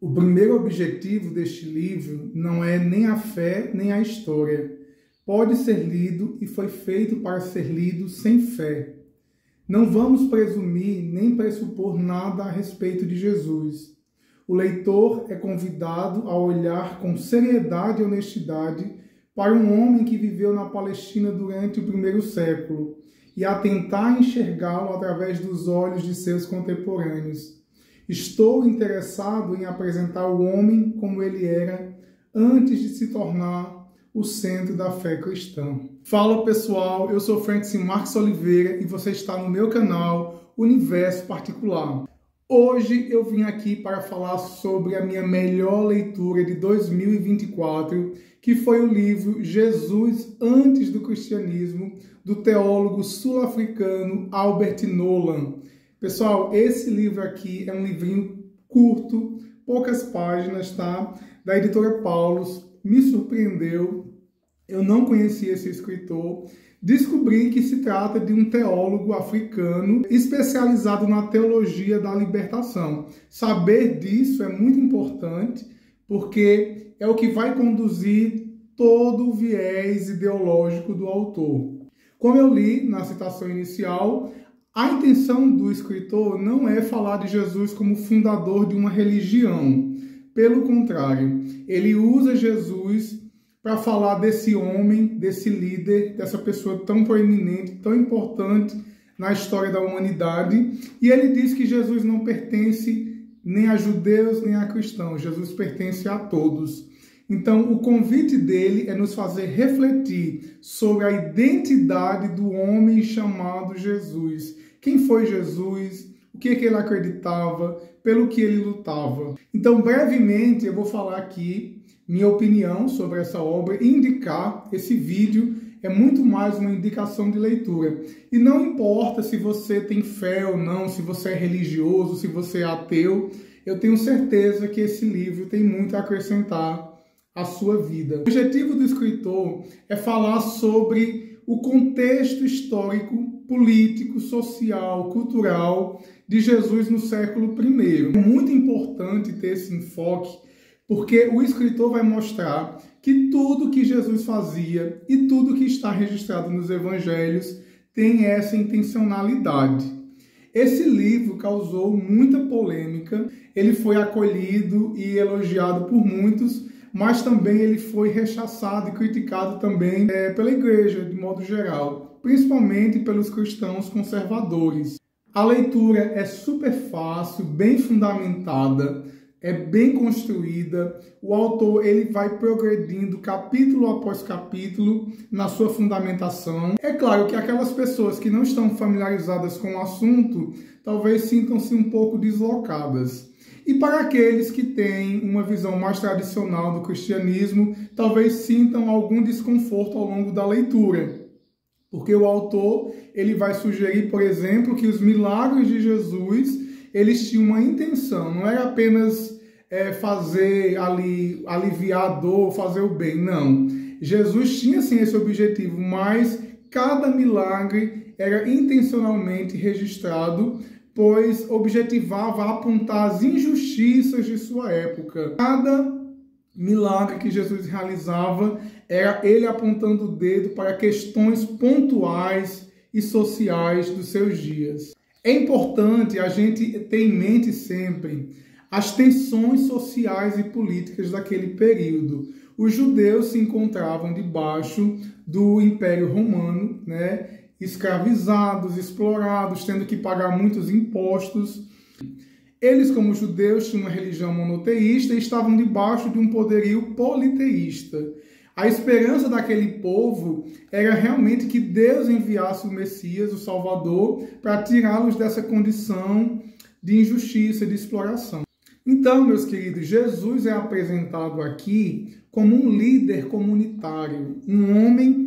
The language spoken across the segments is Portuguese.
O primeiro objetivo deste livro não é nem a fé nem a história. Pode ser lido e foi feito para ser lido sem fé. Não vamos presumir nem pressupor nada a respeito de Jesus. O leitor é convidado a olhar com seriedade e honestidade para um homem que viveu na Palestina durante o primeiro século e a tentar enxergá-lo através dos olhos de seus contemporâneos. Estou interessado em apresentar o homem como ele era antes de se tornar o centro da fé cristã. Fala pessoal, eu sou Francis Marques Oliveira e você está no meu canal Universo Particular. Hoje eu vim aqui para falar sobre a minha melhor leitura de 2024, que foi o livro Jesus Antes do Cristianismo, do teólogo sul-africano Albert Nolan. Pessoal, esse livro aqui é um livrinho curto, poucas páginas, tá? Da editora Paulus, me surpreendeu. Eu não conhecia esse escritor. Descobri que se trata de um teólogo africano especializado na teologia da libertação. Saber disso é muito importante, porque é o que vai conduzir todo o viés ideológico do autor. Como eu li na citação inicial, a intenção do escritor não é falar de Jesus como fundador de uma religião. Pelo contrário, ele usa Jesus para falar desse homem, desse líder, dessa pessoa tão proeminente, tão importante na história da humanidade. E ele diz que Jesus não pertence nem a judeus nem a cristãos. Jesus pertence a todos. Então, o convite dele é nos fazer refletir sobre a identidade do homem chamado Jesus. Quem foi Jesus? O que ele acreditava? Pelo que ele lutava? Então, brevemente, eu vou falar aqui minha opinião sobre essa obra e indicar esse vídeo. É muito mais uma indicação de leitura. E não importa se você tem fé ou não, se você é religioso, se você é ateu, eu tenho certeza que esse livro tem muito a acrescentar à sua vida. O objetivo do escritor é falar sobre o contexto histórico, político, social, cultural de Jesus no século I. É muito importante ter esse enfoque, porque o escritor vai mostrar que tudo que Jesus fazia e tudo que está registrado nos evangelhos tem essa intencionalidade. Esse livro causou muita polêmica, ele foi acolhido e elogiado por muitos, mas também ele foi rechaçado e criticado também pela igreja, de modo geral, principalmente pelos cristãos conservadores. A leitura é super fácil, bem fundamentada, é bem construída. O autor ele vai progredindo capítulo após capítulo na sua fundamentação. É claro que aquelas pessoas que não estão familiarizadas com o assunto talvez sintam-se um pouco deslocadas. E para aqueles que têm uma visão mais tradicional do cristianismo, talvez sintam algum desconforto ao longo da leitura. Porque o autor ele vai sugerir, por exemplo, que os milagres de Jesus eles tinham uma intenção, não era apenas fazer ali, aliviar a dor, fazer o bem, não. Jesus tinha sim esse objetivo, mas cada milagre era intencionalmente registrado, pois objetivava apontar as injustiças de sua época. Cada milagre que Jesus realizava era ele apontando o dedo para questões pontuais e sociais dos seus dias. É importante a gente ter em mente sempre as tensões sociais e políticas daquele período. Os judeus se encontravam debaixo do Império Romano, escravizados, explorados, tendo que pagar muitos impostos. Eles, como judeus, tinham uma religião monoteísta e estavam debaixo de um poderio politeísta. A esperança daquele povo era realmente que Deus enviasse o Messias, o Salvador, para tirá-los dessa condição de injustiça, de exploração. Então, meus queridos, Jesus é apresentado aqui como um líder comunitário, um homem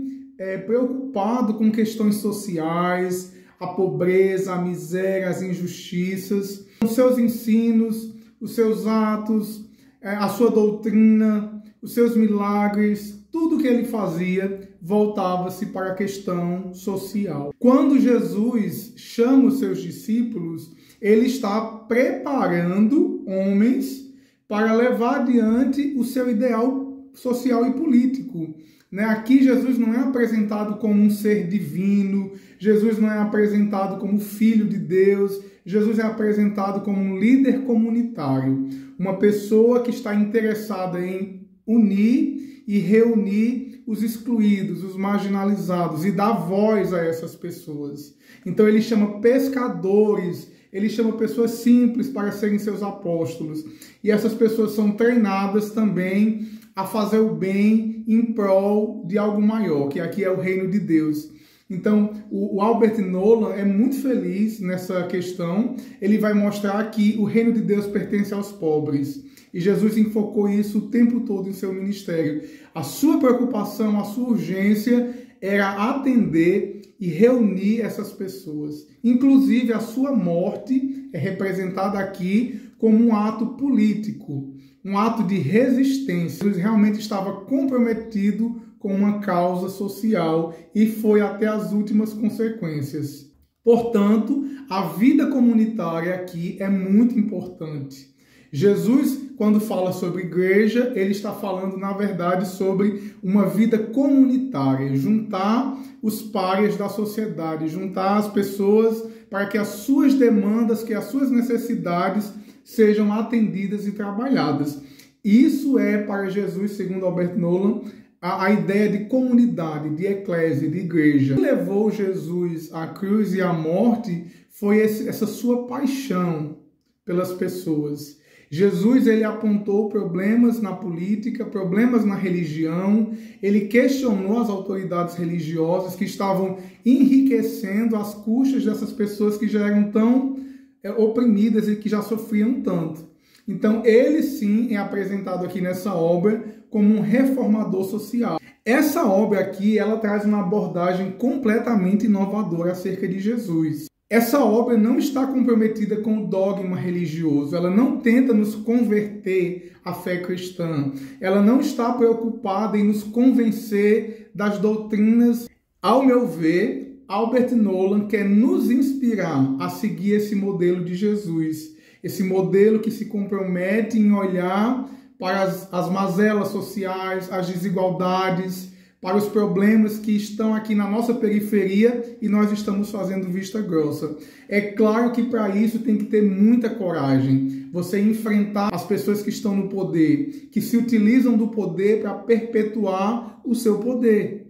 preocupado com questões sociais, a pobreza, a miséria, as injustiças. Os seus ensinos, os seus atos, a sua doutrina, os seus milagres, tudo que ele fazia voltava-se para a questão social. Quando Jesus chama os seus discípulos, ele está preparando homens para levar adiante o seu ideal social e político. Aqui Jesus não é apresentado como um ser divino, Jesus não é apresentado como filho de Deus, Jesus é apresentado como um líder comunitário, uma pessoa que está interessada em unir e reunir os excluídos, os marginalizados e dar voz a essas pessoas. Então ele chama pescadores, ele chama pessoas simples para serem seus apóstolos. E essas pessoas são treinadas também a fazer o bem em prol de algo maior, que aqui é o reino de Deus. Então, o Albert Nolan é muito feliz nessa questão. Ele vai mostrar que o reino de Deus pertence aos pobres. E Jesus enfocou isso o tempo todo em seu ministério. A sua preocupação, a sua urgência era atender e reunir essas pessoas. Inclusive, a sua morte é representada aqui como um ato político, um ato de resistência. Ele realmente estava comprometido com uma causa social e foi até as últimas consequências. Portanto, a vida comunitária aqui é muito importante. Jesus, quando fala sobre igreja, ele está falando, na verdade, sobre uma vida comunitária, juntar os pares da sociedade, juntar as pessoas para que as suas demandas, que as suas necessidades sejam atendidas e trabalhadas. Isso é, para Jesus, segundo Albert Nolan, a ideia de comunidade, de eclésia, de igreja. O que levou Jesus à cruz e à morte foi essa sua paixão pelas pessoas. Jesus, ele apontou problemas na política, problemas na religião, ele questionou as autoridades religiosas que estavam enriquecendo às custas dessas pessoas que já eram tão oprimidas e que já sofriam tanto. Então, ele sim é apresentado aqui nessa obra como um reformador social. Essa obra aqui, ela traz uma abordagem completamente inovadora acerca de Jesus. Essa obra não está comprometida com o dogma religioso, ela não tenta nos converter à fé cristã, ela não está preocupada em nos convencer das doutrinas. Ao meu ver, Albert Nolan quer nos inspirar a seguir esse modelo de Jesus, esse modelo que se compromete em olhar para as mazelas sociais, as desigualdades, para os problemas que estão aqui na nossa periferia e nós estamos fazendo vista grossa. É claro que para isso tem que ter muita coragem. Você enfrentar as pessoas que estão no poder, que se utilizam do poder para perpetuar o seu poder.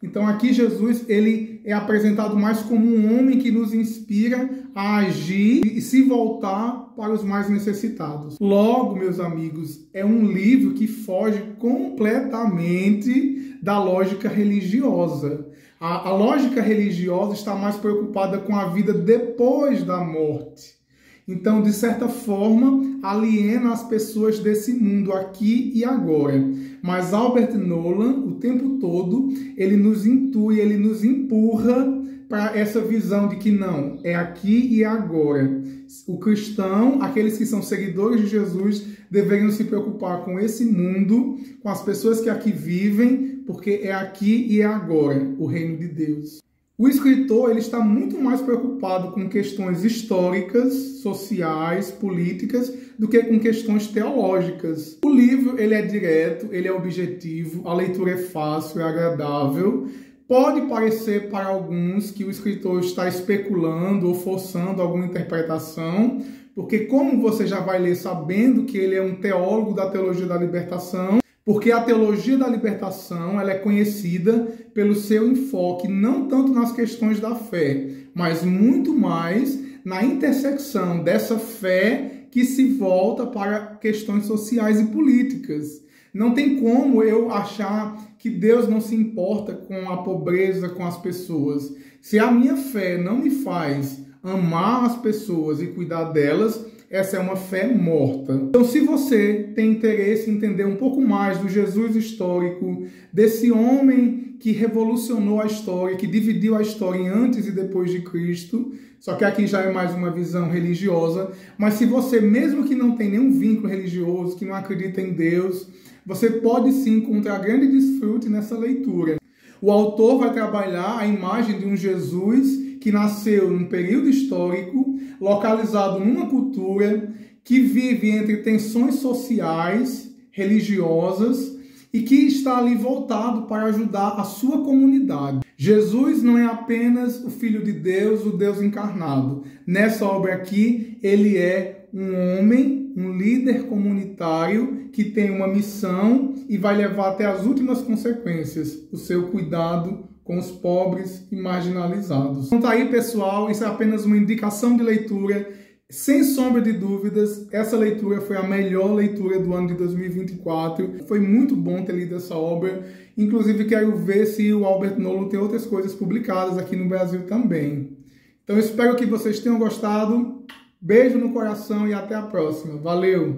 Então aqui Jesus, ele é apresentado mais como um homem que nos inspira a agir e se voltar para os mais necessitados. Logo, meus amigos, é um livro que foge completamente da lógica religiosa. A lógica religiosa está mais preocupada com a vida depois da morte. Então, de certa forma, aliena as pessoas desse mundo aqui e agora. Mas Albert Nolan, o tempo todo, ele nos intui, ele nos empurra para essa visão de que não, é aqui e é agora. O cristão, aqueles que são seguidores de Jesus, deveriam se preocupar com esse mundo, com as pessoas que aqui vivem, porque é aqui e é agora o reino de Deus. O escritor, ele está muito mais preocupado com questões históricas, sociais, políticas, do que com questões teológicas. O livro, ele é direto, ele é objetivo, a leitura é fácil, é agradável. Pode parecer para alguns que o escritor está especulando ou forçando alguma interpretação, porque como você já vai ler sabendo que ele é um teólogo da teologia da libertação, porque a teologia da libertação ela é conhecida pelo seu enfoque não tanto nas questões da fé, mas muito mais na intersecção dessa fé que se volta para questões sociais e políticas. Não tem como eu achar que Deus não se importa com a pobreza, com as pessoas. Se a minha fé não me faz amar as pessoas e cuidar delas, essa é uma fé morta. Então, se você tem interesse em entender um pouco mais do Jesus histórico, desse homem que revolucionou a história, que dividiu a história em antes e depois de Cristo, só que aqui já é mais uma visão religiosa, mas se você, mesmo que não tem nenhum vínculo religioso, que não acredita em Deus, você pode sim encontrar grande desfrute nessa leitura. O autor vai trabalhar a imagem de um Jesus que nasceu num período histórico, localizado numa cultura que vive entre tensões sociais, religiosas e que está ali voltado para ajudar a sua comunidade. Jesus não é apenas o Filho de Deus, o Deus encarnado. Nessa obra aqui, ele é um homem, um líder comunitário que tem uma missão e vai levar até as últimas consequências o seu cuidado com os pobres e marginalizados. Então tá aí, pessoal, isso é apenas uma indicação de leitura. Sem sombra de dúvidas, essa leitura foi a melhor leitura do ano de 2024. Foi muito bom ter lido essa obra. Inclusive, quero ver se o Albert Nolan tem outras coisas publicadas aqui no Brasil também. Então, espero que vocês tenham gostado. Beijo no coração e até a próxima. Valeu!